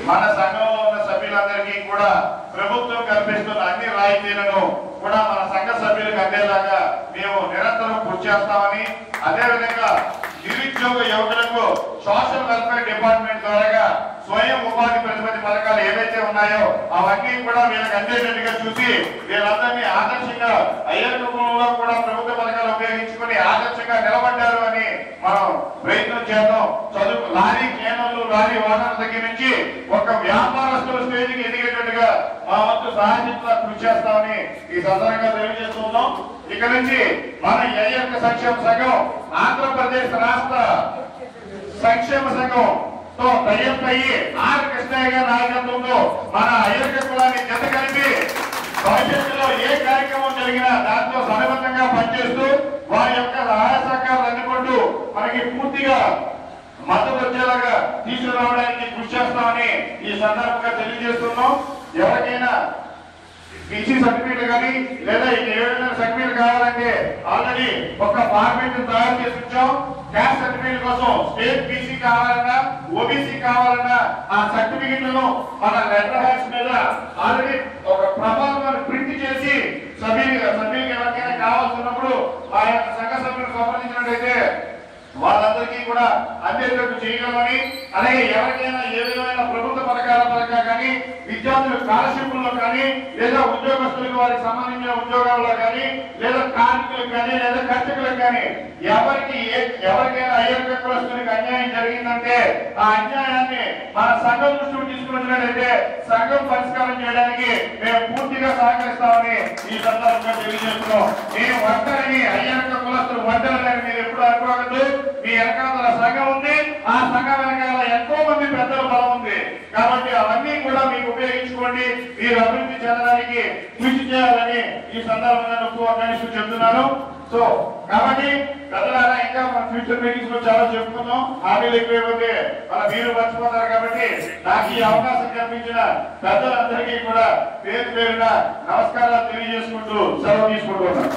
మన సంఘంలో ఉన్న సభ్యులందరికీ కూడా ప్రభుత్వం కల్పిస్తున్న అన్ని రాయితీలను కూడా మన సంఘ సభ్యులకు అందేలాగా మేము నిరంతరం కృషి చేస్తామని, అదేవిధంగా నిరుద్యోగ యువకులకు సోషల్ వెల్ఫేర్ డిపార్ట్మెంట్ ద్వారా స్వయం ఉపాధి ప్రతిపత్తి పథకాలు ఏవైతే ఉన్నాయో అవన్నీ కూడా వీళ్ళకి అందేటట్టుగా చూసి వీళ్ళందరినీ ఆదర్శంగా అయ్యలో కూడా ప్రభుత్వ పథకాలు ఉపయోగించుకుని ఆదర్శంగా నిలబడ్డారు అని మనం ప్రయత్నం చేద్దాం. చదువు లారీ కేనర్లు లారీ ఓనర్ల దగ్గర నుంచి ఒక వ్యాపారస్తుల స్టేజ్కి ఎదిగేటట్టుగా మా వంతు సహాయంగా కృషి చేస్తామని ఈ సందర్భంగా తెలియజేస్తున్నాం. ఇక నుంచి మన అయ్యప్ప సంక్షేమ సంఘం ఆంధ్రప్రదేశ్ రాష్ట్ర సంక్షేమ సంఘం తో టైఅప్ అయ్యి ఆర్ కృష్ణయ్య గారి నాయకత్వంలో మన అయ్యప్ప కులాన్ని జత కలిపి భవిష్యత్తులో ఏ కార్యక్రమం జరిగినా దాంట్లో సమబద్ధంగా పనిచేస్తూ వారి యొక్క సహాయ సహకారాలు అందుకుంటూ మనకి పూర్తిగా మద్దతు వచ్చేలాగా తీసుకురావడానికి కృషి చేస్తామని ఈ సందర్భంగా తెలియజేస్తున్నాం. ఎవరికైనా బీసీ సర్టిఫికేట్ కానీ లేదా ఏదైనా సర్టిఫికేట్ కావాలంటే ఆల్రెడీ ఒక ఫార్మేట్ తయారు చేసి ఉంచాం. క్యాస్ట్ సర్టిఫికేట్ కోసం స్టేట్ బీసీ కావాలన్నా ఓబీసీ కావాలన్నా ఆ సర్టిఫికేట్లను మన లెటర్ హ్యాండ్స్ మీద ఆల్రెడీ ఒక ప్రమాణాన్ని ప్రింట్ చేసి సభ్యులకి ఎవరికైనా కావాల్సినప్పుడు ఆ యొక్క సంఘ సభ్యులకు సంబంధించినట్లయితే వాళ్ళందరికీ కూడా అందేటట్టు చేయగలమని, అలాగే ఎవరికైనా ఏ విధమైన ప్రభుత్వ పథకాల పరంగా కానీ విద్యార్థుల స్కాలర్షిప్లో కానీ లేదా ఉద్యోగస్తులకు వారికి సంబంధించిన ఉద్యోగాల్లో కానీ లేదా కార్మికులకు కానీ లేదా కర్షకులకు కానీ ఎవరికైనా అయ్యప్ప కులస్తులకు అన్యాయం జరిగిందంటే ఆ అన్యాయాన్ని మన సంఘం దృష్టికి తీసుకున్నట్లయితే సంఘం పరిష్కారం చేయడానికి మేము పూర్తిగా సహకరిస్తామని ఈ సందర్భంగా తెలియజేస్తున్నాం. నేను ఒంటరిని అయ్యప్ప కులస్తులు ఒంటరిని మీరు ఎప్పుడు అనుకోవద్దు. మీ వెనకాల సంఘం ఉంది, ఆ సంఘం వెనకాల ఎంతో మంది పెద్దల బలం ఉంది కాబట్టి అవన్నీ కూడా మీకు ఉపయోగించుకోండి. మీరు అభివృద్ధి చెందడానికి కృషి చేయాలని ఈ సందర్భంగా నొక్కు చెప్తున్నాను. సో కాబట్టి పెద్దలారా ఇంకా మన ఫ్యూచర్ మీటింగ్స్ లో చాలా చెప్పుకున్నాం. హామీలు ఎక్కువైపోతే మన మీరు మర్చిపోతారు కాబట్టి నాకు ఈ అవకాశం కల్పించిన పెద్దలందరికీ కూడా పేరు పేరున నమస్కారాలు తెలియజేసుకుంటూ సెలవు తీసుకుంటున్నాను.